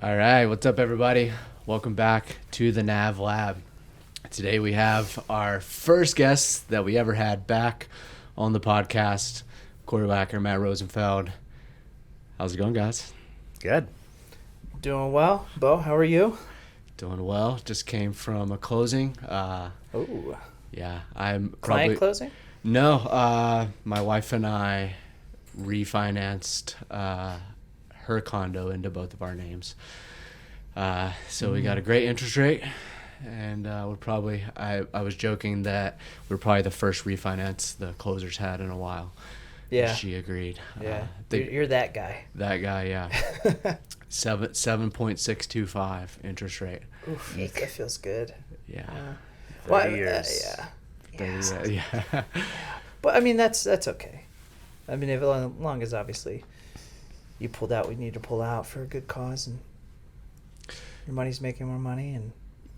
All right, what's up, everybody? Welcome back to the NAV Lab. Today we have our first guest that we ever had back on the podcast, Korey, Wacker, Matt Rosenfeld. How's it going, guys? Good. Doing well. Bo, how are you? Doing well. Just came from a closing. Oh. Yeah, I'm Client probably... closing? No, my wife and I refinanced her condo into both of our names. So we got a great interest rate, and we're probably, I was joking that we're probably the first refinance the closers had in a while. Yeah. She agreed. Yeah. You're that guy. That guy, yeah. 7.625 interest rate. Oof, that feels good. Yeah. 30 years. Yeah. 30, yeah. But I mean, that's okay. I mean, as long as obviously you pulled out what you need to pull out for a good cause, and your money's making more money, and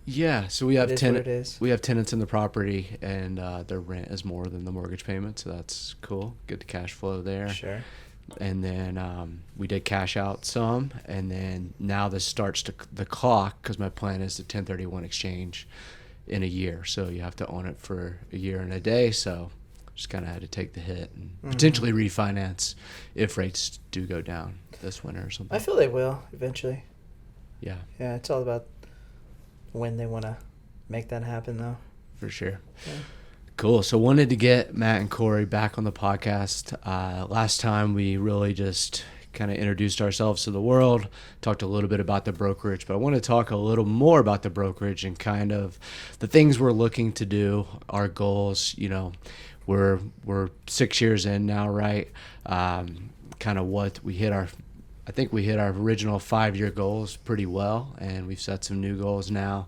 Yeah, so we have it is what it is. We have tenants in the property, and their rent is more than the mortgage payment, so that's cool. Good cash flow there. Sure. And then we did cash out some, and then now this starts the clock, because my plan is to 1031 exchange in a year, so you have to own it for a year and a day. So just kind of had to take the hit and potentially refinance if rates do go down this winter or something. I feel they will eventually. Yeah, Yeah, it's all about when they want to make that happen, though. for sure. Yeah. Cool. So wanted to get Matt and Korey back on the podcast. Last time we really just kind of introduced ourselves to the world, talked a little bit about the brokerage, but I want to talk a little more about the brokerage and kind of the things we're looking to do, our goals. You know, we're 6 years in now, right? Kind of what we hit I think we hit our original 5-year goals pretty well, and we've set some new goals now.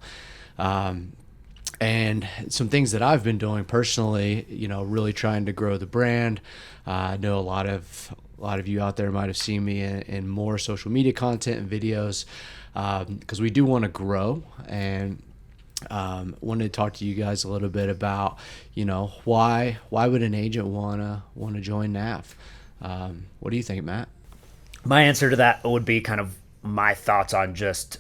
And some things that I've been doing personally, you know, really trying to grow the brand. I know a lot of you out there might have seen me in more social media content and videos, because we do want to grow, and wanted to talk to you guys a little bit about, you know, why would an agent want to join NAV? What do you think, Matt? My answer to that would be kind of my thoughts on just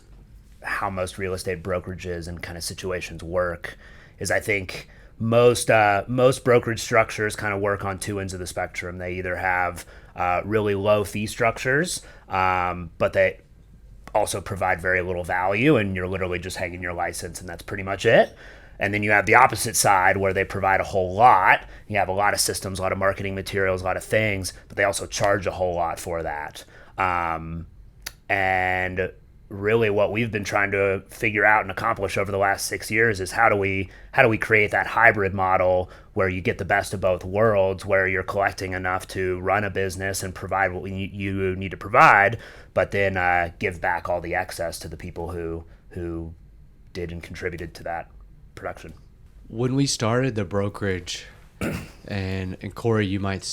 how most real estate brokerages and kind of situations work. Is I think most brokerage structures kind of work on two ends of the spectrum. They either have really low fee structures, but they also provide very little value, and you're literally just hanging your license, and that's pretty much it. And then you have the opposite side where they provide a whole lot. You have a lot of systems, a lot of marketing materials, a lot of things, but they also charge a whole lot for that. And really what we've been trying to figure out and accomplish over the last 6 years is how do we create that hybrid model where you get the best of both worlds, where you're collecting enough to run a business and provide what you need to provide, but then give back all the excess to the people who did and contributed to that production. When we started the brokerage, and Korey, you might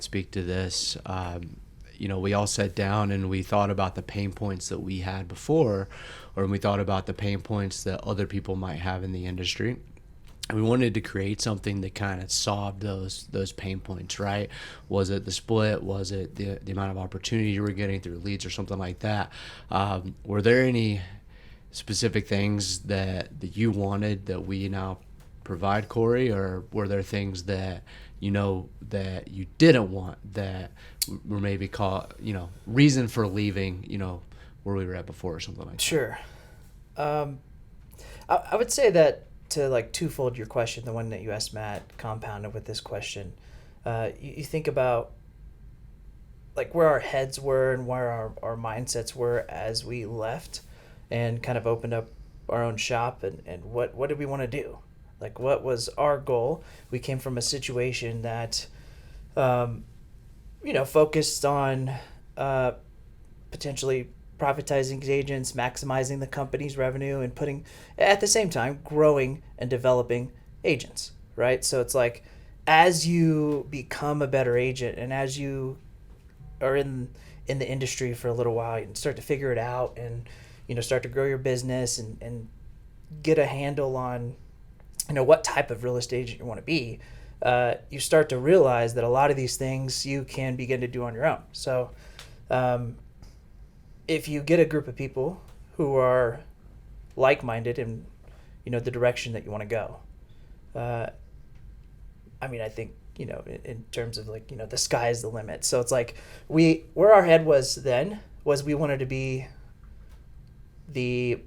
speak to this. You know, we all sat down and we thought about the pain points that we had before, or we thought about the pain points that other people might have in the industry. And we wanted to create something that kind of solved those pain points, right? Was it the split? Was it the amount of opportunity you were getting through leads or something like that? Were there any specific things that you wanted that we now provide, Korey, or were there things that you know that you didn't want that were maybe reason for leaving, you know, where we were at before or something like that? Sure. I would say that to like twofold your question, the one that you asked Matt compounded with this question. You think about like where our heads were and where our mindsets were as we left and kind of opened up our own shop, and what did we want to do? Like, what was our goal? We came from a situation that, focused on potentially privatizing agents, maximizing the company's revenue, and putting, at the same time, growing and developing agents, right? So it's like, as you become a better agent and as you are in the industry for a little while and start to figure it out and, start to grow your business and get a handle on, what type of real estate agent you want to be, you start to realize that a lot of these things you can begin to do on your own. So, if you get a group of people who are like-minded in, the direction that you want to go, I think, in terms of like, the sky is the limit. So it's like where our head was then was we wanted to be the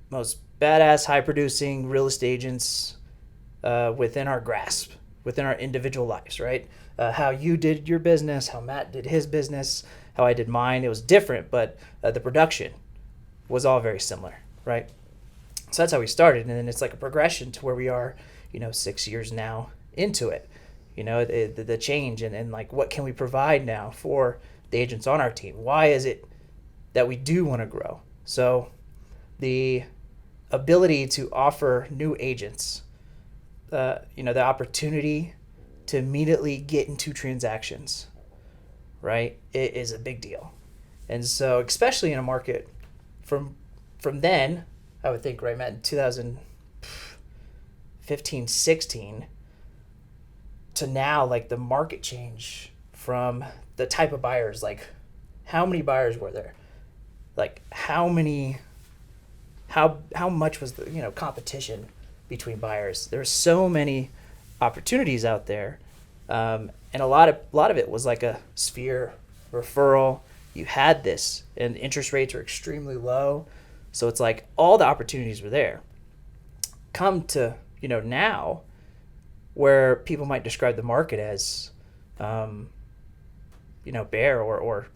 most badass, high-producing real estate agents within our grasp, within our individual lives, right? How you did your business, how Matt did his business, how I did mine. It was different, but the production was all very similar, right? So that's how we started. And then it's like a progression to where we are, 6 years now into it, the change and like what can we provide now for the agents on our team? Why is it that we do want to grow? So the ability to offer new agents, the opportunity to immediately get into transactions, right, it is a big deal. And so especially in a market from then, I would think, right, Matt, in 2015, 16 to now, like the market change from the type of buyers, like how many buyers were there? Like how much was the, competition between buyers? There's so many opportunities out there. And a lot of it was like a sphere referral. You had this and interest rates are extremely low. So it's like all the opportunities were there. Come to, now where people might describe the market as, bare or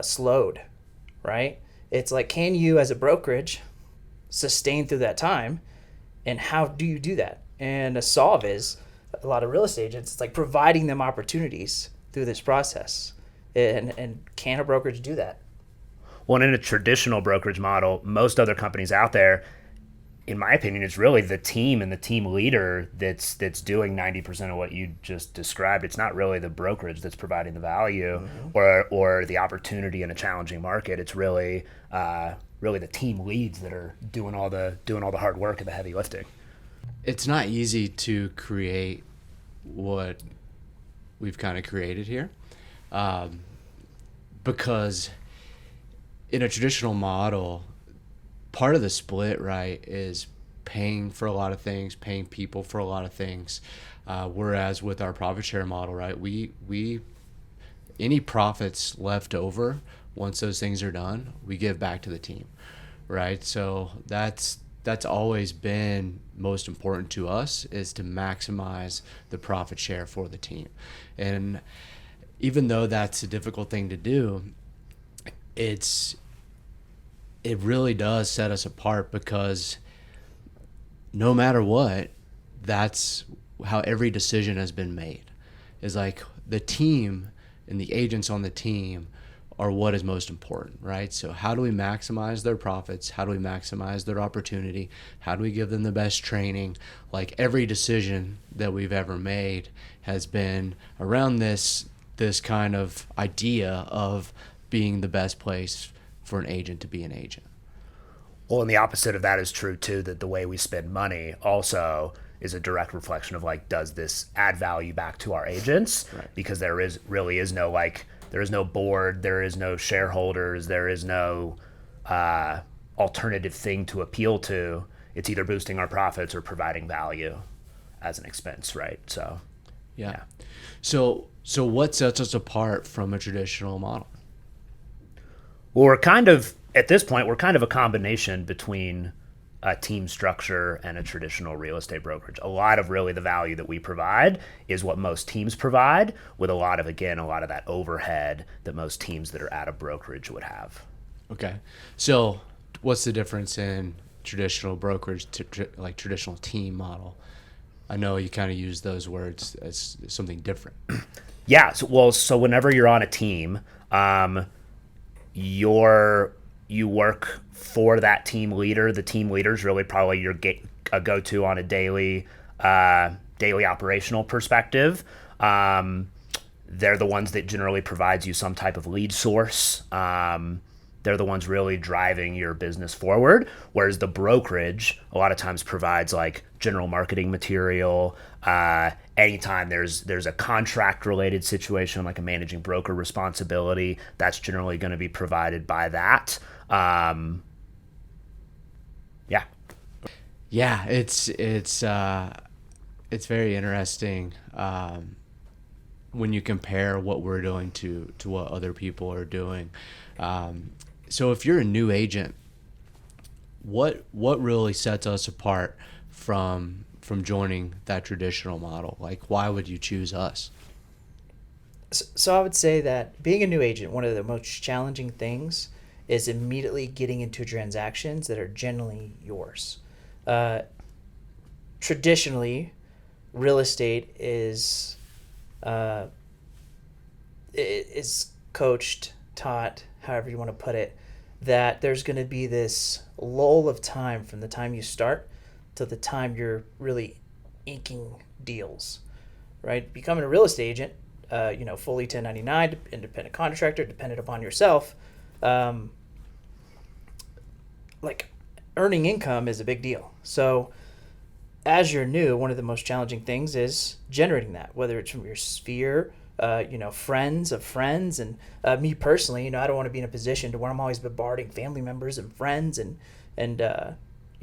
slowed, right? It's like, can you as a brokerage sustain through that time? And how do you do that? And a solve is a lot of real estate agents, it's like providing them opportunities through this process. And can a brokerage do that? Well, in a traditional brokerage model, most other companies out there, in my opinion, it's really the team and the team leader that's doing 90% of what you just described. It's not really the brokerage that's providing the value or the opportunity in a challenging market. It's really the team leads that are doing all the hard work and the heavy lifting. It's not easy to create what we've kind of created here, because in a traditional model, part of the split, right, is paying for a lot of things, paying people for a lot of things. Whereas with our profit share model, right, we any profits left over once those things are done, we give back to the team, right? So that's always been most important to us, is to maximize the profit share for the team. And even though that's a difficult thing to do, it really does set us apart, because no matter what, that's how every decision has been made. Is like the team and the agents on the team are what is most important, right? So how do we maximize their profits? How do we maximize their opportunity? How do we give them the best training? Like every decision that we've ever made has been around this kind of idea of being the best place for an agent to be an agent. Well, and the opposite of that is true too, that the way we spend money also is a direct reflection of like, does this add value back to our agents? Right. Because there is no board, there is no shareholders, there is no alternative thing to appeal to. It's either boosting our profits or providing value as an expense, right? So, yeah. So what sets us apart from a traditional model? Well, at this point, we're kind of a combination between a team structure and a traditional real estate brokerage. A lot of really the value that we provide is what most teams provide, with a lot of that overhead that most teams that are at a brokerage would have. Okay. So what's the difference in traditional brokerage to like traditional team model? I know you kind of use those words as something different. Yeah. So whenever you're on a team, you work for that team leader. The team leader is really probably your go-to on a daily operational perspective. They're the ones that generally provides you some type of lead source. They're the ones really driving your business forward. Whereas the brokerage a lot of times provides like general marketing material. Anytime there's a contract related situation like a managing broker responsibility, that's generally going to be provided by that. Yeah, it's very interesting when you compare what we're doing to what other people are doing. So if you're a new agent, what really sets us apart from joining that traditional model? Like, why would you choose us? So I would say that being a new agent, one of the most challenging things is immediately getting into transactions that are generally yours. Traditionally, real estate is coached, taught, however you want to put it, that there's going to be this lull of time from the time you start to the time you're really inking deals, right? Becoming a real estate agent, fully 1099, independent contractor, dependent upon yourself, like earning income is a big deal. So as you're new, one of the most challenging things is generating that, whether it's from your sphere, friends of friends. And me personally, I don't want to be in a position to where I'm always bombarding family members and friends. And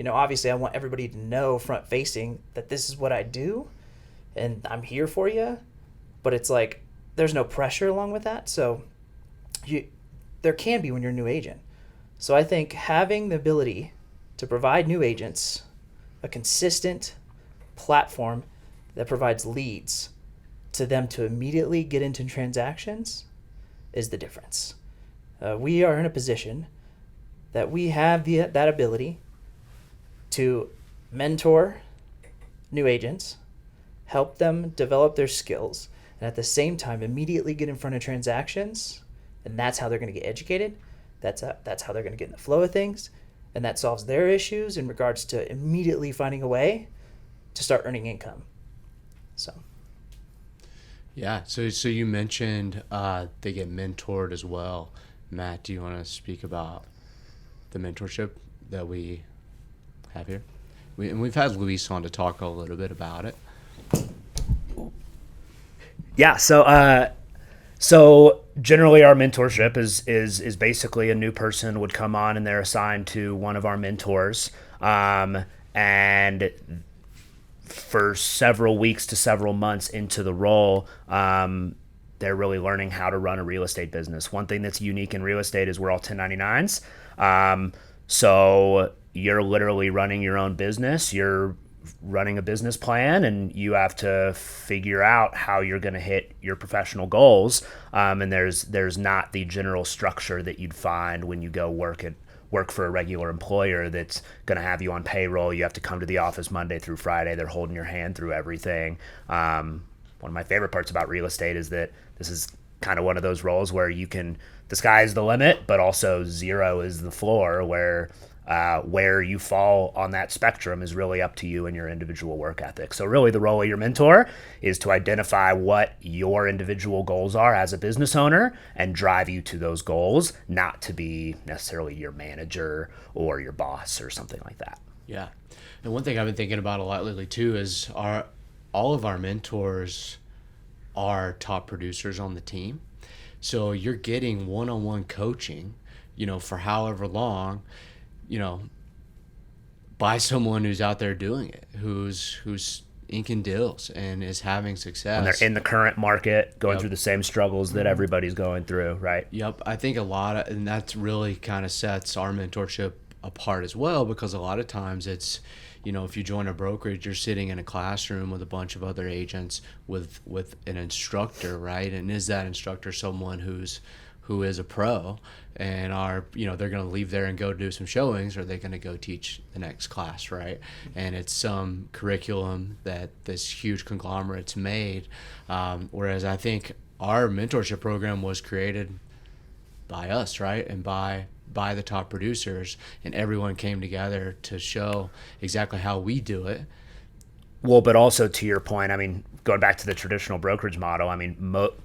obviously I want everybody to know front facing that this is what I do and I'm here for you. But it's like, there's no pressure along with that. So there can be when you're a new agent. So I think having the ability to provide new agents a consistent platform that provides leads to them to immediately get into transactions is the difference. We are in a position that we have that ability to mentor new agents, help them develop their skills, and at the same time immediately get in front of transactions, and that's how they're going to get educated. That's how they're going to get in the flow of things, and that solves their issues in regards to immediately finding a way to start earning income. So. Yeah. So you mentioned they get mentored as well. Matt, do you want to speak about the mentorship that we have here? We've had Luis on to talk a little bit about it. Yeah. So generally our mentorship is basically a new person would come on and they're assigned to one of our mentors. And for several weeks to several months into the role, they're really learning how to run a real estate business. One thing that's unique in real estate is we're all 1099s. So you're literally running your own business. You're running a business plan, and you have to figure out how you're going to hit your professional goals. And there's not the general structure that you'd find when you go work for a regular employer that's going to have you on payroll. You have to come to the office Monday through Friday. They're holding your hand through everything. One of my favorite parts about real estate is that this is kind of one of those roles where the sky is the limit, but also zero is the floor, where you fall on that spectrum is really up to you and your individual work ethic. So really the role of your mentor is to identify what your individual goals are as a business owner and drive you to those goals, not to be necessarily your manager or your boss or something like that. Yeah. And one thing I've been thinking about a lot lately too is all of our mentors are top producers on the team. So you're getting one-on-one coaching, for however long, by someone who's out there doing it, who's inking deals and is having success. And they're in the current market, going through the same struggles that everybody's going through, right? Yep. I think and that really kind of sets our mentorship apart as well, because a lot of times it's, if you join a brokerage, you're sitting in a classroom with a bunch of other agents with an instructor, right? And is that instructor someone who is a pro and they're going to leave there and go do some showings, or are they going to go teach the next class, right? And it's some curriculum that this huge conglomerate's made. Whereas I think our mentorship program was created by us, right? And by the top producers, and everyone came together to show exactly how we do it. Well, but also to your point, going back to the traditional brokerage model,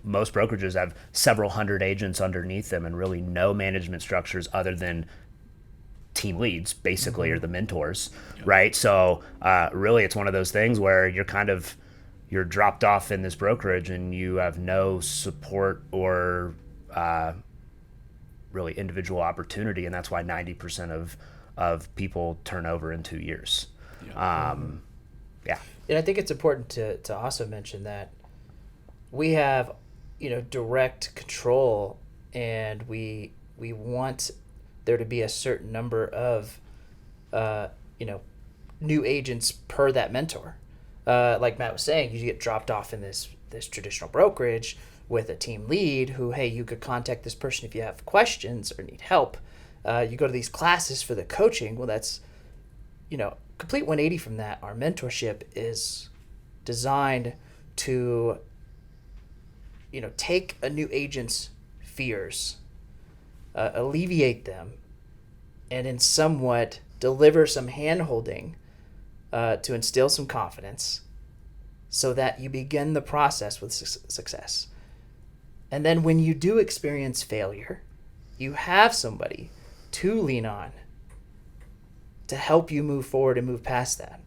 most brokerages have several hundred agents underneath them and really no management structures other than team leads basically, or the mentors, right? So really it's one of those things where you're dropped off in this brokerage and you have no support or really individual opportunity, and that's why 90% of people turn over in 2 years. Yeah. And I think it's important to also mention that we have, direct control, and we want there to be a certain number of, new agents per that mentor. Like Matt was saying, you get dropped off in this traditional brokerage with a team lead who, hey, you could contact this person if you have questions or need help. You go to these classes for the coaching. Well, that's, complete 180 from that. Our mentorship is designed to, take a new agent's fears, alleviate them, and in somewhat deliver some hand-holding to instill some confidence so that you begin the process with success. And then when you do experience failure, you have somebody to lean on to help you move forward and move past that.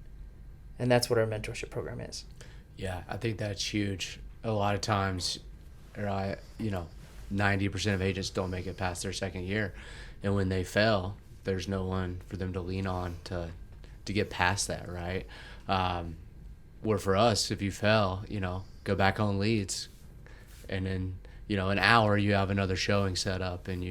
And that's what our mentorship program is. Yeah, I think that's huge. A lot of times, 90% of agents don't make it past their second year. And when they fail, there's no one for them to lean on to get past that, right? Where for us, if you fail, go back on leads. And then, an hour you have another showing set up, and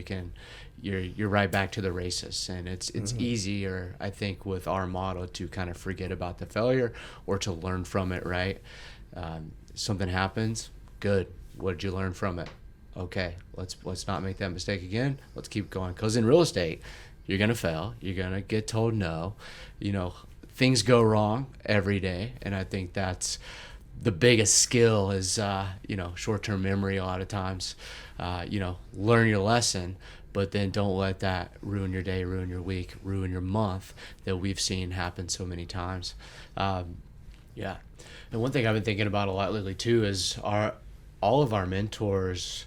you're right back to the races. And it's easier, I think, with our model to kind of forget about the failure or to learn from it, right? Something happens, good. What did you learn from it? Okay, let's not make that mistake again. Let's keep going. Because in real estate, you're gonna fail. You're gonna get told no. Things go wrong every day, and I think that's the biggest skill is short-term memory. A lot of times, learn your lesson, but then don't let that ruin your day, ruin your week, ruin your month that we've seen happen so many times. Yeah. And one thing I've been thinking about a lot lately too is all of our mentors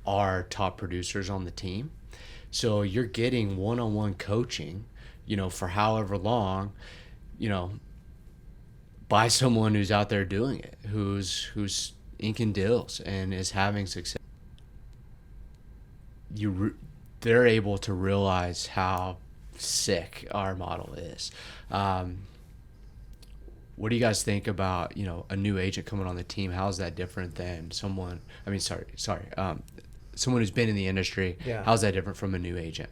are top producers on the team. So you're getting one-on-one coaching, for however long, by someone who's out there doing it, who's inking deals and is having success. They're able to realize how sick our model is. What do you guys think about, a new agent coming on the team? How's that different than someone who's been in the industry? Yeah. How's that different from a new agent?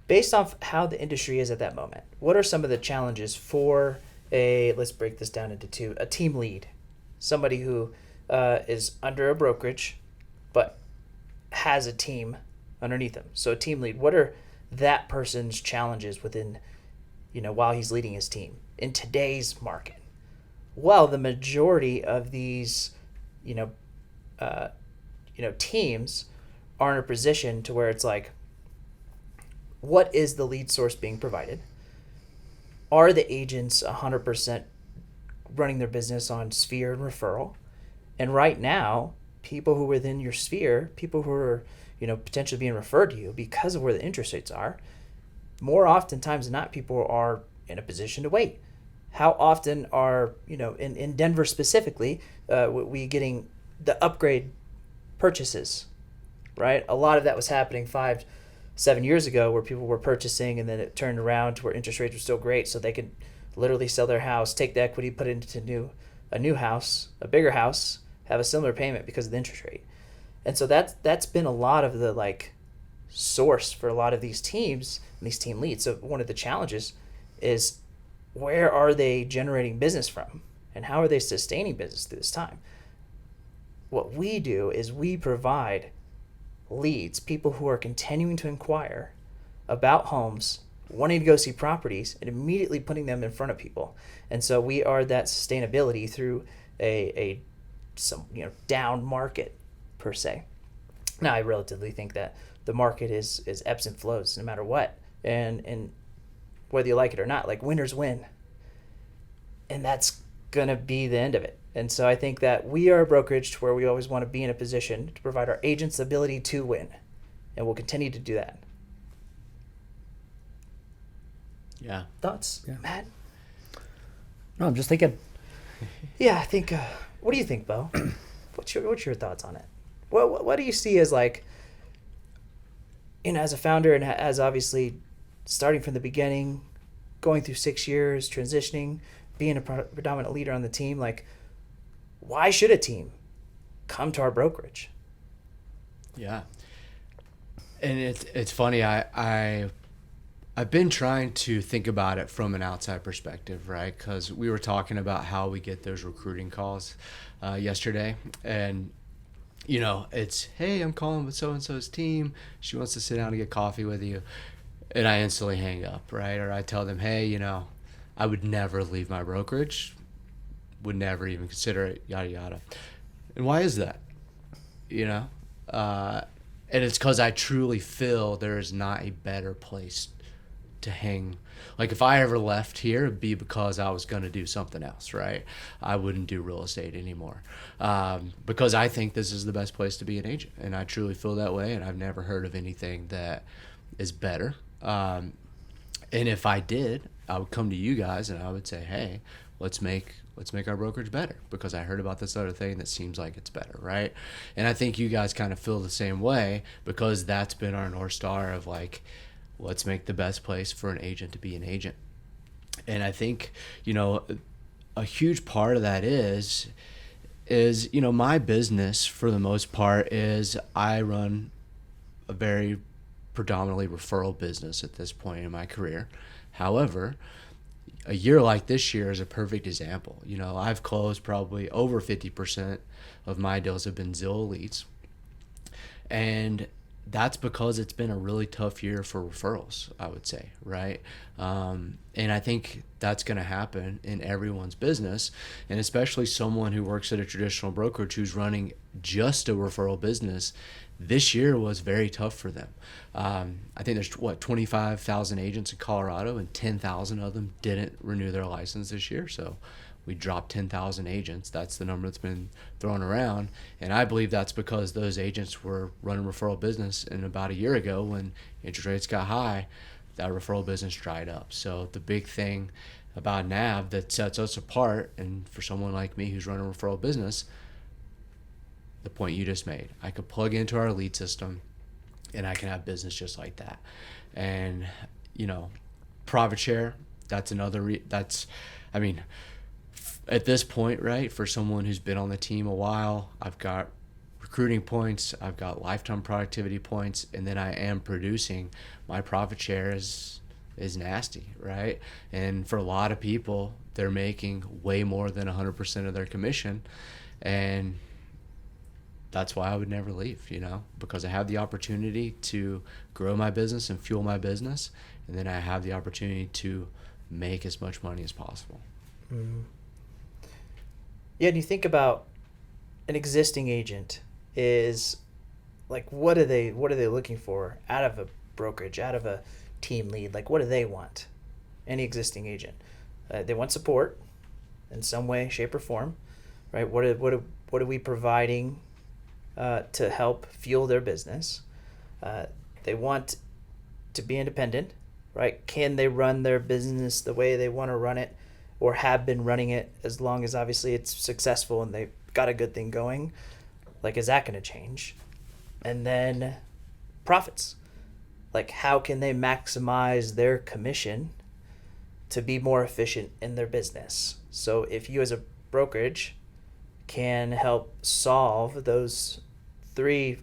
Based off how the industry is at that moment, what are some of the challenges for let's break this down into two, a team lead, somebody who is under a brokerage but has a team underneath them. So a team lead, what are that person's challenges within, while he's leading his team in today's market? Well, the majority of these, teams are in a position to where it's like, what is the lead source being provided? Are the agents 100% running their business on sphere and referral? And right now, people who are within your sphere, people who are, potentially being referred to you because of where the interest rates are, more oftentimes than not, people are in a position to wait. How often are, in Denver specifically, we getting the upgrade purchases, right? A lot of that was happening 5-7 years ago where people were purchasing, and then it turned around to where interest rates were still great, so they could literally sell their house, take the equity, put it into a new house, a bigger house, have a similar payment because of the interest rate. And so that's been a lot of the source for a lot of these teams and these team leads. So one of the challenges is, where are they generating business from, and how are they sustaining business through this time? What we do is we provide leads, people who are continuing to inquire about homes, wanting to go see properties, and immediately putting them in front of people. And so we are that sustainability through some down market per se. Now, I relatively think that the market is ebbs and flows no matter what, and whether you like it or not, winners win, and that's gonna be the end of it. And so I think that we are a brokerage to where we always want to be in a position to provide our agents the ability to win, and we'll continue to do that. Yeah. Thoughts, Matt? No, I'm just thinking. Yeah, I think. What do you think, Bo? What's your thoughts on it? What do you see as like, as a founder and as obviously starting from the beginning, going through 6 years, transitioning, being a predominant leader on the team, like, why should a team come to our brokerage? Yeah. And it's funny. I've been trying to think about it from an outside perspective, right? Because we were talking about how we get those recruiting calls yesterday, and it's, hey, I'm calling with so-and-so's team. She wants to sit down and get coffee with you. And I instantly hang up, right? Or I tell them, hey, I would never leave my brokerage, would never even consider it, yada, yada. And why is that? And it's because I truly feel there is not a better place to hang. Like, if I ever left here, it'd be because I was going to do something else, right? I wouldn't do real estate anymore, because I think this is the best place to be an agent, and I truly feel that way, and I've never heard of anything that is better. And if I did, I would come to you guys and I would say, hey, let's make our brokerage better, because I heard about this other thing that seems like it's better, right? And I think you guys kind of feel the same way, because that's been our North Star of like, let's make the best place for an agent to be an agent. And I think, a huge part of that is my business, for the most part, is I run a very predominantly referral business at this point in my career. However, a year like this year is a perfect example. I've closed probably over 50% of my deals have been Zillow leads. And that's because it's been a really tough year for referrals, I would say, right? And I think that's going to happen in everyone's business, and especially someone who works at a traditional brokerage who's running just a referral business. This year was very tough for them. I think there's 25,000 agents in Colorado, and 10,000 of them didn't renew their license this year. So we dropped 10,000 agents. That's the number that's been thrown around. And I believe that's because those agents were running referral business, and about a year ago when interest rates got high, that referral business dried up. So the big thing about NAV that sets us apart, and for someone like me who's running a referral business, the point you just made, I could plug into our lead system and I can have business just like that. And profit share, that's another at this point, right, for someone who's been on the team a while, I've got recruiting points, I've got lifetime productivity points, and then I am producing. My profit share is nasty, right? And for a lot of people, they're making way more than 100% of their commission, and that's why I would never leave, because I have the opportunity to grow my business and fuel my business, and then I have the opportunity to make as much money as possible. Mm-hmm. Yeah, and you think about an existing agent is like, what are they looking for out of a brokerage, out of a team lead? Like, what do they want? Any existing agent, they want support in some way, shape, or form, right? What are we providing to help fuel their business? They want to be independent, right? Can they run their business the way they want to run it, or have been running it, as long as obviously it's successful and they've got a good thing going? Like, is that going to change? And then profits. Like, how can they maximize their commission to be more efficient in their business? So if you as a brokerage can help solve those three,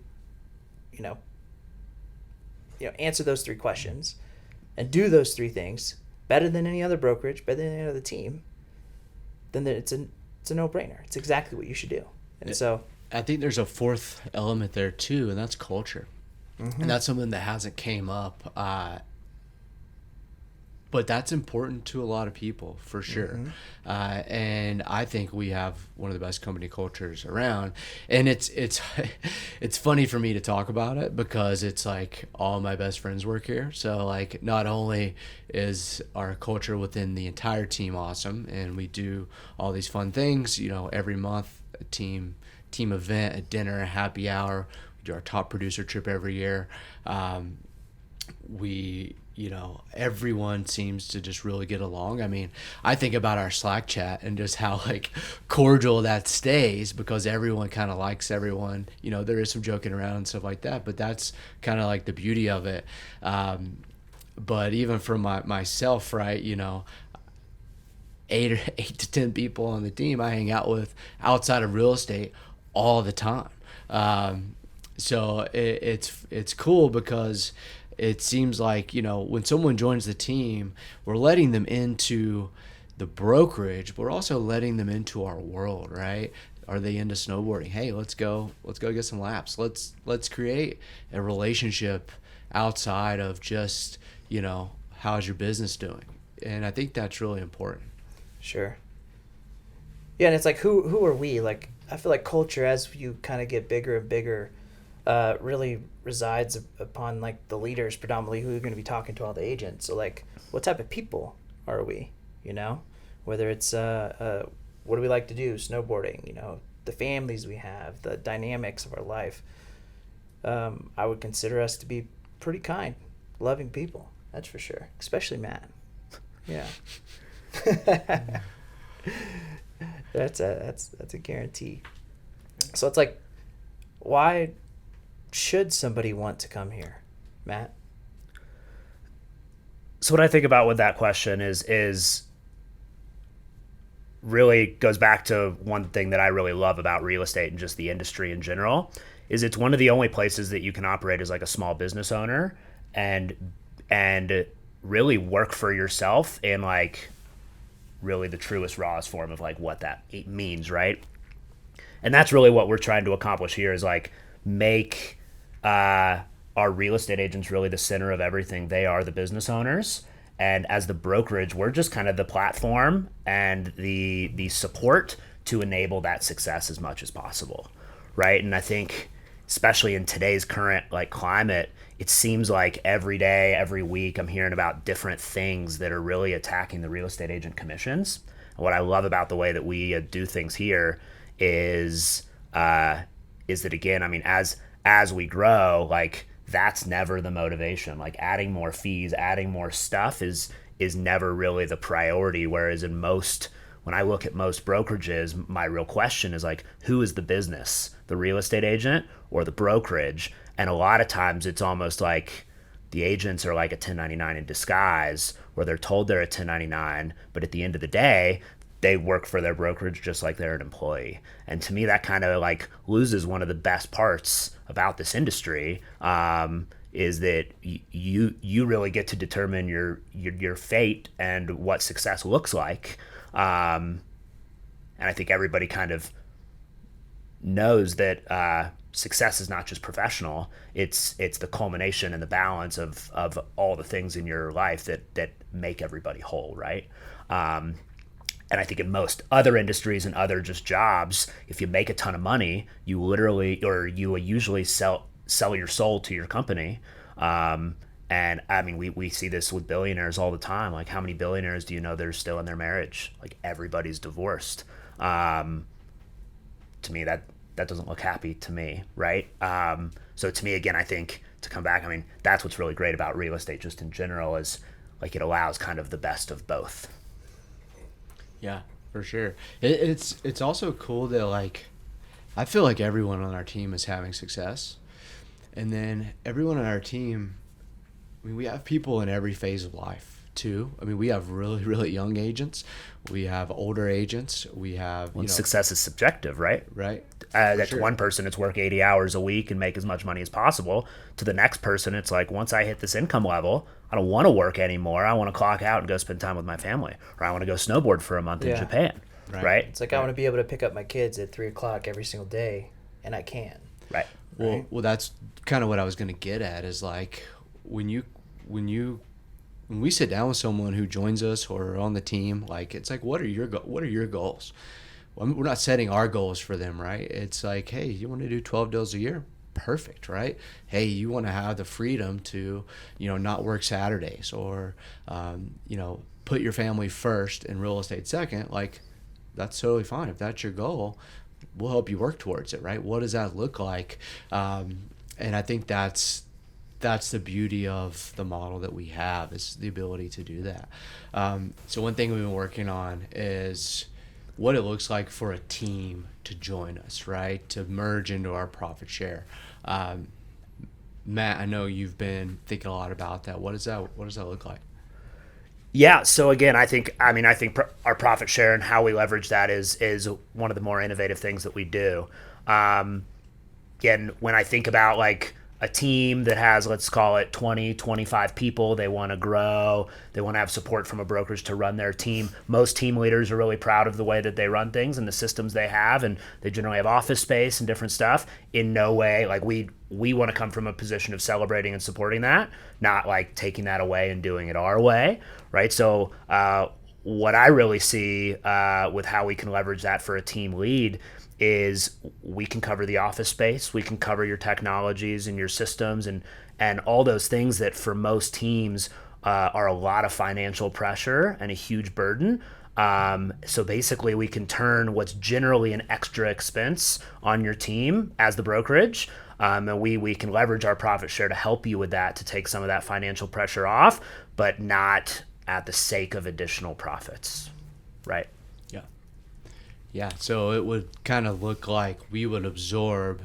answer those three questions and do those three things better than any other brokerage, better than any other team, then it's a no-brainer. It's exactly what you should do. And so I think there's a fourth element there too, and that's culture. Mm-hmm. And that's something that hasn't came up, but that's important to a lot of people, for sure. Mm-hmm. And I think we have one of the best company cultures around. And it's funny for me to talk about it, because it's like all my best friends work here. So like, not only is our culture within the entire team awesome, and we do all these fun things, every month, a team event, a dinner, a happy hour. We do our top producer trip every year. We everyone seems to just really get along. I mean, I think about our Slack chat and just how like cordial that stays because everyone kind of likes everyone. There is some joking around and stuff like that, but that's kind of like the beauty of it. But even for myself, right, 8 to 10 people on the team I hang out with outside of real estate all the time. So it's cool because it seems like, when someone joins the team, we're letting them into the brokerage, but we're also letting them into our world, right? Are they into snowboarding? Hey, let's go get some laps. Let's create a relationship outside of just, how's your business doing? And I think that's really important. Sure. Yeah, and it's like, who are we? Like, I feel like culture, as you kind of get bigger and bigger, really resides upon like the leaders predominantly who are going to be talking to all the agents. So like, what type of people are we? Whether it's what do we like to do, snowboarding, the families we have, the dynamics of our life. I would consider us to be pretty kind, loving people. That's for sure. Especially Matt. Yeah. That's a guarantee. So it's like, why should somebody want to come here, Matt? So what I think about with that question is really goes back to one thing that I really love about real estate and just the industry in general, is it's one of the only places that you can operate as like a small business owner and really work for yourself in like really the truest, rawest form of like what that means, right? And that's really what we're trying to accomplish here, is like make our real estate agents really the center of everything. They are the business owners. And as the brokerage, we're just kind of the platform and the support to enable that success as much as possible, right? And I think especially in today's current like climate, it seems like every day, every week, I'm hearing about different things that are really attacking the real estate agent commissions. And what I love about the way that we do things here is that, again, I mean, as we grow, like that's never the motivation. Like adding more fees, adding more stuff is never really the priority. Whereas when I look at most brokerages, my real question is like, who is the business, the real estate agent or the brokerage? And a lot of times it's almost like the agents are like a 1099 in disguise, where they're told they're a 1099, but at the end of the day, they work for their brokerage just like they're an employee. And to me, that kind of like loses one of the best parts about this industry, is that you really get to determine your fate and what success looks like. And I think everybody kind of knows that success is not just professional. It's the culmination and the balance of all the things in your life that make everybody whole, right? And I think in most other industries and other just jobs, if you make a ton of money, you usually sell your soul to your company. And I mean, we see this with billionaires all the time. Like, how many billionaires do you know that are still in their marriage? Like, everybody's divorced. To me, that doesn't look happy to me, right? So to me, again, I think to come back, I mean, that's what's really great about real estate just in general, is like it allows kind of the best of both. Yeah, for sure. It's also cool that like I feel like everyone on our team is having success, and then everyone on our team, I mean, we have people in every phase of life too. I mean, we have really, really young agents. We have older agents. We have success is subjective, right? Right. That's sure. One person, it's work 80 hours a week and make as much money as possible. To the next person, it's like, once I hit this income level, I don't want to work anymore. I want to clock out and go spend time with my family, or I want to go snowboard for a month in Japan, right? It's like, I want to be able to pick up my kids at 3:00 every single day, and I can. Right. Well, that's kind of what I was going to get at, is like when we sit down with someone who joins us or on the team, like, it's like, what are your goals? Well, we're not setting our goals for them, right? It's like, hey, you want to do 12 deals a year? Perfect, right? Hey, you want to have the freedom to, not work Saturdays, or, put your family first and real estate second. Like, that's totally fine. If that's your goal, we'll help you work towards it, right? What does that look like? And I think that's that's the beauty of the model that we have, is the ability to do that. So one thing we've been working on is what it looks like for a team to join us, right? To merge into our profit share. Matt, I know you've been thinking a lot about that. What does that look like? Yeah. So again, I think our profit share and how we leverage that is one of the more innovative things that we do. Again, when I think about like a team that has, let's call it 20, 25 people, they want to grow, they want to have support from a brokerage to run their team. Most team leaders are really proud of the way that they run things and the systems they have, and they generally have office space and different stuff. In no way, like we want to come from a position of celebrating and supporting that, not like taking that away and doing it our way, right? So what I really see with how we can leverage that for a team lead is we can cover the office space, we can cover your technologies and your systems and all those things that for most teams are a lot of financial pressure and a huge burden. So basically we can turn what's generally an extra expense on your team as the brokerage, and we can leverage our profit share to help you with that, to take some of that financial pressure off, but not at the sake of additional profits, right? Yeah, so it would kind of look like we would absorb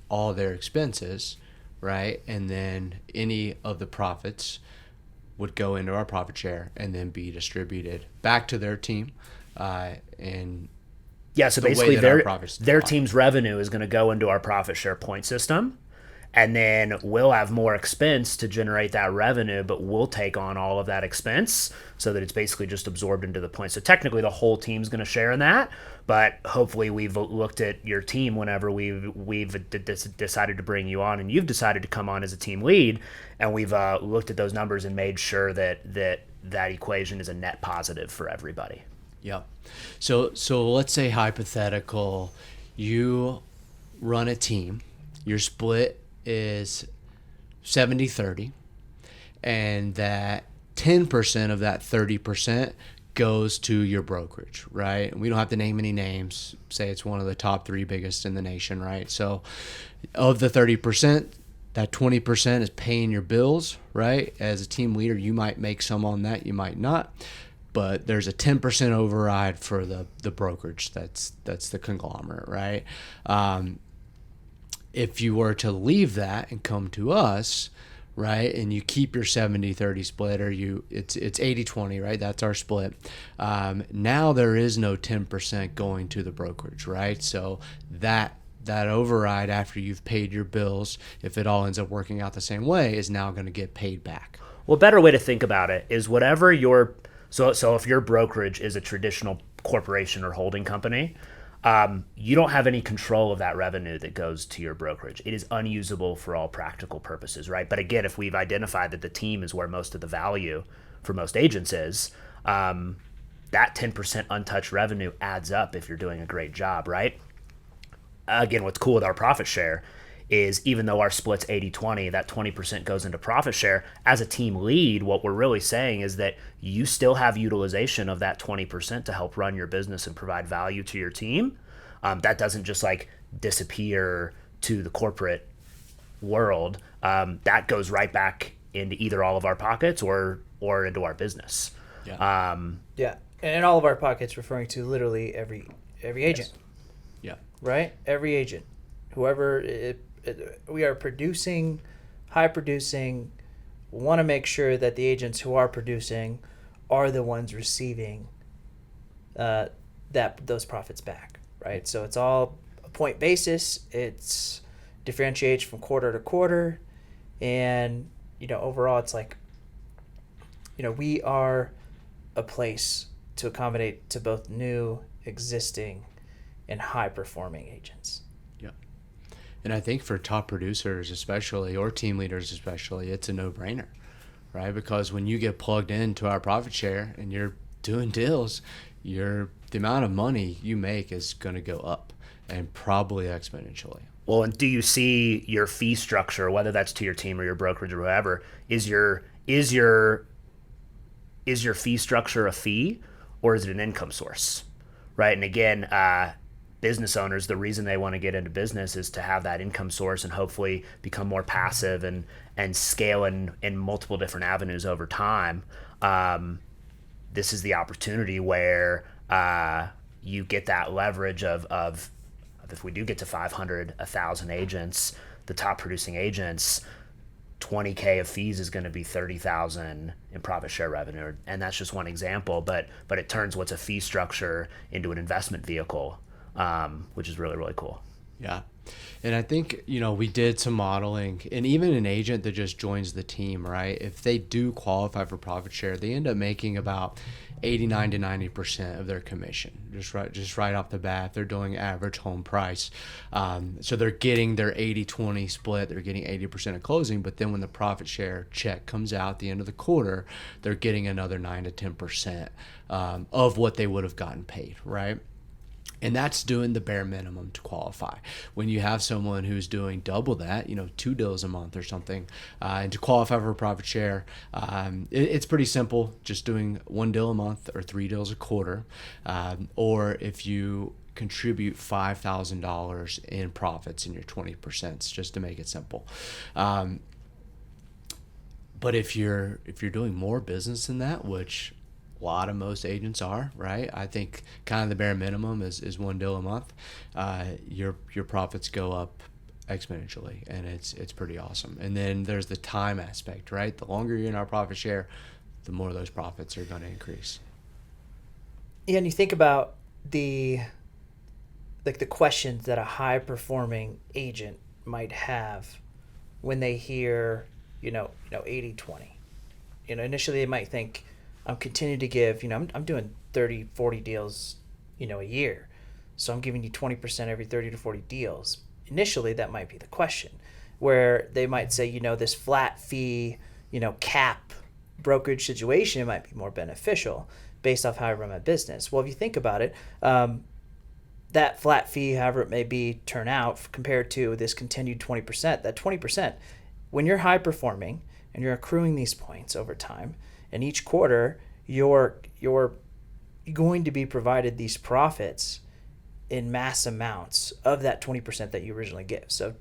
all their expenses, right? And then any of the profits would go into our profit share and then be distributed back to their team. And yeah, so basically their team's revenue is going to go into our profit share point system. And then we'll have more expense to generate that revenue, but we'll take on all of that expense so that it's basically just absorbed into the points. So technically the whole team's going to share in that, but hopefully we've looked at your team whenever we've decided to bring you on, and you've decided to come on as a team lead, and we've looked at those numbers and made sure that equation is a net positive for everybody. Yeah. So let's say hypothetical, you run a team, your split is 70-30, and that 10% of that 30% goes to your brokerage, right? And we don't have to name any names. Say it's one of the top 3 biggest in the nation, right? So of the 30%, that 20% is paying your bills, right? As a team leader, you might make some on that, you might not. But there's a 10% override for the brokerage. That's the conglomerate, right? If you were to leave that and come to us, right, and you keep your 70-30 split, or it's 80-20, right? That's our split. Now there is no 10% going to the brokerage, right? So that override after you've paid your bills, if it all ends up working out the same way, is now going to get paid back. Well, a better way to think about it is whatever so if your brokerage is a traditional corporation or holding company, you don't have any control of that revenue that goes to your brokerage. It is unusable for all practical purposes, right? But again, if we've identified that the team is where most of the value for most agents is, that 10% untouched revenue adds up if you're doing a great job, right? Again, what's cool with our profit share is even though our split's 80-20, that 20% goes into profit share. As a team lead, what we're really saying is that you still have utilization of that 20% to help run your business and provide value to your team. That doesn't just like disappear to the corporate world. That goes right back into either all of our pockets or into our business. Yeah. Yeah. And in all of our pockets, referring to literally every agent. Yes. Yeah. Right? Every agent. Whoever we are producing, high producing, want to make sure that the agents who are producing are the ones receiving those profits back, right? So it's all a point basis. It's differentiates from quarter to quarter, and overall, it's like we are a place to accommodate to both new, existing, and high performing agents. And I think for top producers especially, or team leaders especially, it's a no-brainer, right? Because when you get plugged into our profit share and you're doing deals, the amount of money you make is going to go up, and probably exponentially. Well, and do you see your fee structure, whether that's to your team or your brokerage or whatever, is your fee structure a fee, or is it an income source, right? And again, business owners, the reason they want to get into business is to have that income source and hopefully become more passive and scale in multiple different avenues over time. This is the opportunity where you get that leverage of if we do get to 500, 1,000 agents, the top producing agents, $20K of fees is going to be $30,000 in profit share revenue. And that's just one example, but it turns what's a fee structure into an investment vehicle, which is really, really cool. Yeah. And I think, we did some modeling, and even an agent that just joins the team, right? If they do qualify for profit share, they end up making about 89 to 90% of their commission, just right off the bat. They're doing average home price. So they're getting their 80-20 split. They're getting 80% of closing, but then when the profit share check comes out at the end of the quarter, they're getting another 9 to 10% of what they would have gotten paid, right? And that's doing the bare minimum to qualify. When you have someone who's doing double that, 2 deals a month or something, and to qualify for a profit share, it's pretty simple, just doing 1 deal a month or 3 deals a quarter. Or if you contribute $5,000 in profits in your 20%, just to make it simple. But if you're doing more business than that, which a lot of most agents are, right? I think kind of the bare minimum is 1 deal a month. Your profits go up exponentially, and it's pretty awesome. And then there's the time aspect, right? The longer you're in our profit share, the more those profits are going to increase. Yeah, and you think about the questions that a high performing agent might have when they hear 80-20. Initially they might think, I'm continuing to give, I'm doing 30, 40 deals, a year. So I'm giving you 20% every 30 to 40 deals. Initially, that might be the question, where they might say, this flat fee, cap brokerage situation might be more beneficial based off how I run my business. Well, if you think about it, that flat fee, however it may be, turn out compared to this continued 20%, that 20%, when you're high performing and you're accruing these points over time, and each quarter, you're going to be provided these profits in mass amounts of that 20% that you originally give. So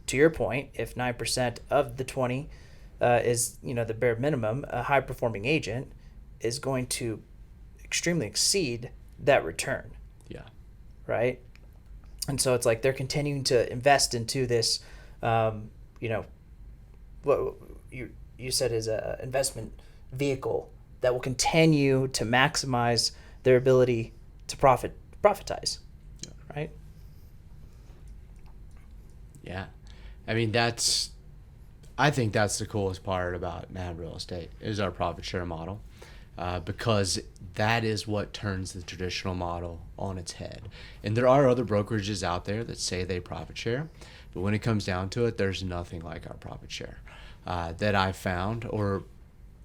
to your point, if 9% of the 20 is the bare minimum, a high performing agent is going to extremely exceed that return. Yeah. Right? And so it's like they're continuing to invest into this, what you said is a investment vehicle that will continue to maximize their ability to profitize. Yeah. Right? Yeah. I mean, I think that's the coolest part about NAV Real Estate is our profit share model, because that is what turns the traditional model on its head. And there are other brokerages out there that say they profit share, but when it comes down to it, there's nothing like our profit share that I've found, or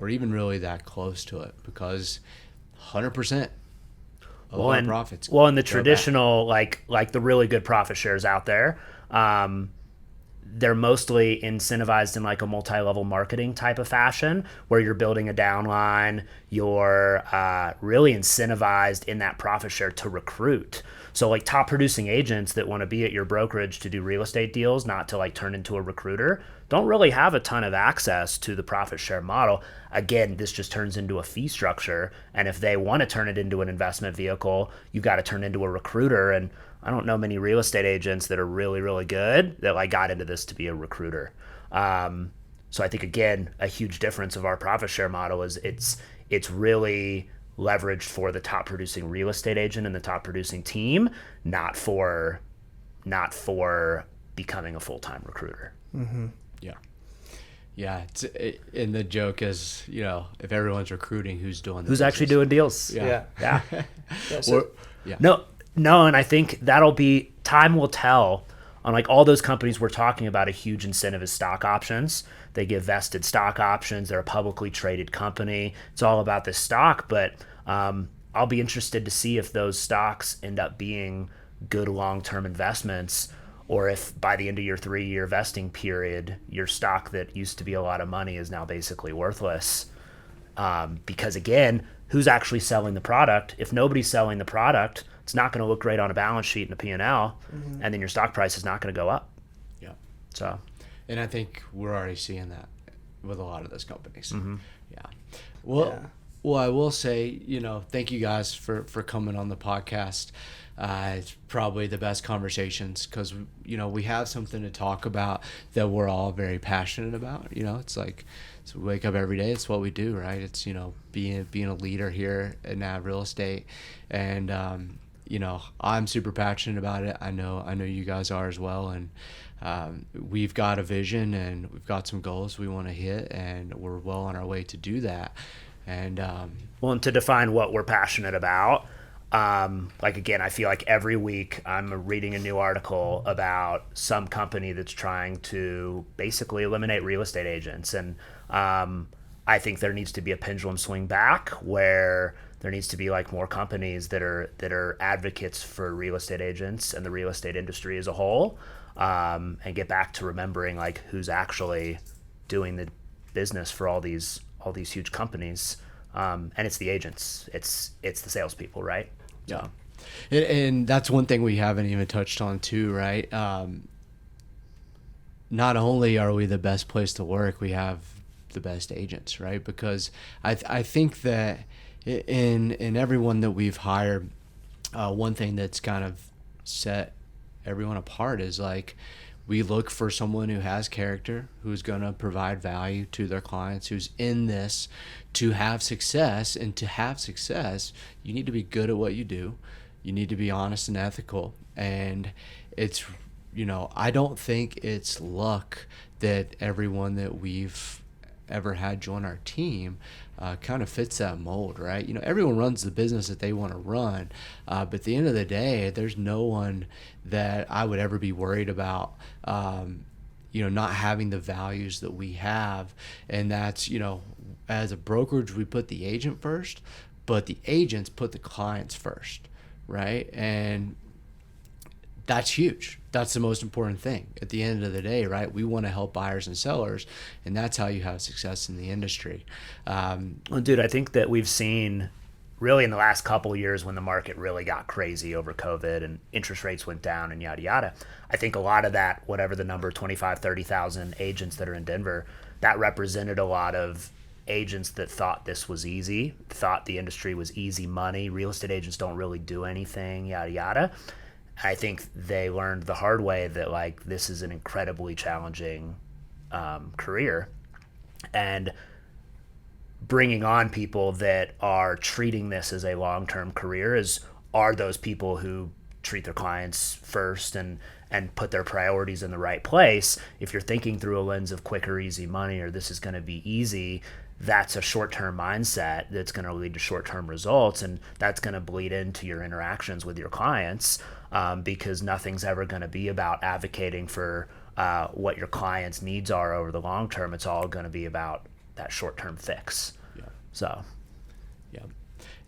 even really that close to it, because 100% of our profits. Well, in the traditional, like the really good profit shares out there, they're mostly incentivized in like a multi-level marketing type of fashion, where you're building a downline, you're really incentivized in that profit share to recruit. So like top producing agents that want to be at your brokerage to do real estate deals, not to like turn into a recruiter, don't really have a ton of access to the profit share model. Again, this just turns into a fee structure. And if they want to turn it into an investment vehicle, you've got to turn into a recruiter. And I don't know many real estate agents that are really, really good that like got into this to be a recruiter. So I think, again, a huge difference of our profit share model is it's really leveraged for the top producing real estate agent and the top producing team, not for becoming a full-time recruiter. Mm-hmm. Yeah. Yeah. And the joke is, if everyone's recruiting, who's doing who's actually doing deals? Yeah. Yeah. Yeah. No, and I think time will tell on like all those companies we're talking about. A huge incentive is stock options. They give vested stock options. They're a publicly traded company. It's all about the stock, but I'll be interested to see if those stocks end up being good long-term investments, or if by the end of your 3-year vesting period, your stock that used to be a lot of money is now basically worthless. Because again, who's actually selling the product? If nobody's selling the product, it's not going to look great on a balance sheet and a P&L, and then your stock price is not going to go up. Yeah. So, and I think we're already seeing that with a lot of those companies. Mm-hmm. Yeah. Well, I will say, thank you guys for coming on the podcast. It's probably the best conversations because, we have something to talk about that we're all very passionate about. It's like, so we wake up every day. It's what we do, right? It's, being a leader here at NAV Real Estate. And, I'm super passionate about it. I know you guys are as well. And we've got a vision and we've got some goals we want to hit, and we're well on our way to do that. And and to define what we're passionate about, again, I feel like every week I'm reading a new article about some company that's trying to basically eliminate real estate agents. And I think there needs to be a pendulum swing back where there needs to be more companies that are advocates for real estate agents and the real estate industry as a whole, and get back to remembering who's actually doing the business for all these huge companies, and it's the agents, it's the salespeople, right? Yeah, and that's one thing we haven't even touched on too, right? Not only are we the best place to work, we have the best agents, right? Because I think that in everyone that we've hired, one thing that's kind of set everyone apart is we look for someone who has character, who's going to provide value to their clients, who's in this to have success. And to have success, you need to be good at what you do. You need to be honest and ethical. And it's, I don't think it's luck that everyone that we've ever had join our team kind of fits that mold, right? Everyone runs the business that they want to run, but at the end of the day, there's no one that I would ever be worried about, not having the values that we have. And that's, as a brokerage, we put the agent first, but the agents put the clients first, right? And that's huge. That's the most important thing at the end of the day, right? We want to help buyers and sellers, and that's how you have success in the industry. Well, dude, I think that we've seen really in the last couple of years when the market really got crazy over COVID and interest rates went down and yada, yada. I think a lot of that, whatever the number, 25, 30,000 agents that are in Denver, that represented a lot of agents that thought this was easy, thought the industry was easy money. Real estate agents don't really do anything, yada, yada. I think they learned the hard way that this is an incredibly challenging career, and bringing on people that are treating this as a long-term career are those people who treat their clients first and put their priorities in the right place. If you're thinking through a lens of quick or easy money, or this is going to be easy, that's a short-term mindset that's going to lead to short-term results, and that's going to bleed into your interactions with your clients, because nothing's ever going to be about advocating for what your clients' needs are over the long term. It's all going to be about that short-term fix. Yeah. So, yeah,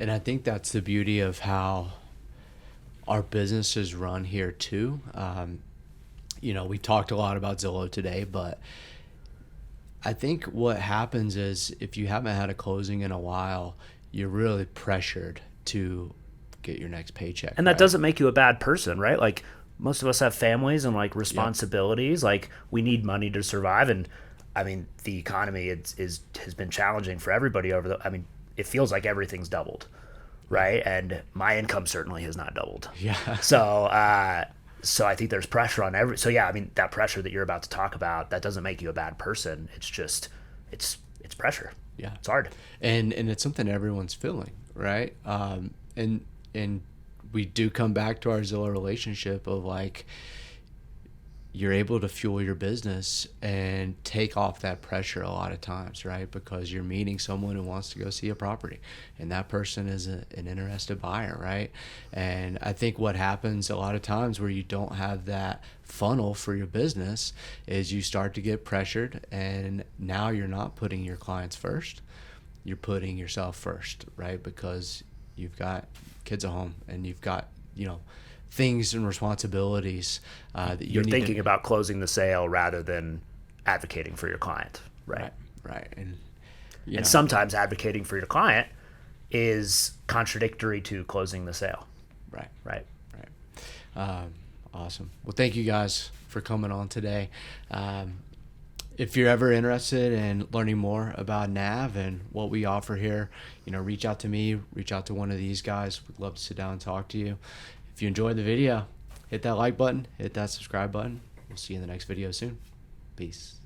and I think that's the beauty of how our business is run here too. We talked a lot about Zillow today, but I think what happens is if you haven't had a closing in a while, you're really pressured to get your next paycheck. And that doesn't make you a bad person, right? Most of us have families and responsibilities. Yep. We need money to survive. And the economy has been challenging for everybody it feels like everything's doubled, right? And my income certainly has not doubled. Yeah. So I think there's pressure on that pressure that you're about to talk about, that doesn't make you a bad person. It's just, it's pressure. Yeah. It's hard. And it's something everyone's feeling, right? And we do come back to our Zillow relationship of you're able to fuel your business and take off that pressure a lot of times, right? Because you're meeting someone who wants to go see a property, and that person is an interested buyer, right? And I think what happens a lot of times where you don't have that funnel for your business is you start to get pressured, and now you're not putting your clients first, you're putting yourself first, right? Because you've got kids at home and you've got, things and responsibilities that you're thinking about closing the sale rather than advocating for your client, right? Right. And You And know. sometimes advocating for your client is contradictory to closing the sale. Right. Right. Awesome. Well, thank you guys for coming on today. If you're ever interested in learning more about NAV and what we offer here, reach out to me, reach out to one of these guys. We'd love to sit down and talk to you. If you enjoyed the video, hit that like button, hit that subscribe button. We'll see you in the next video soon. Peace.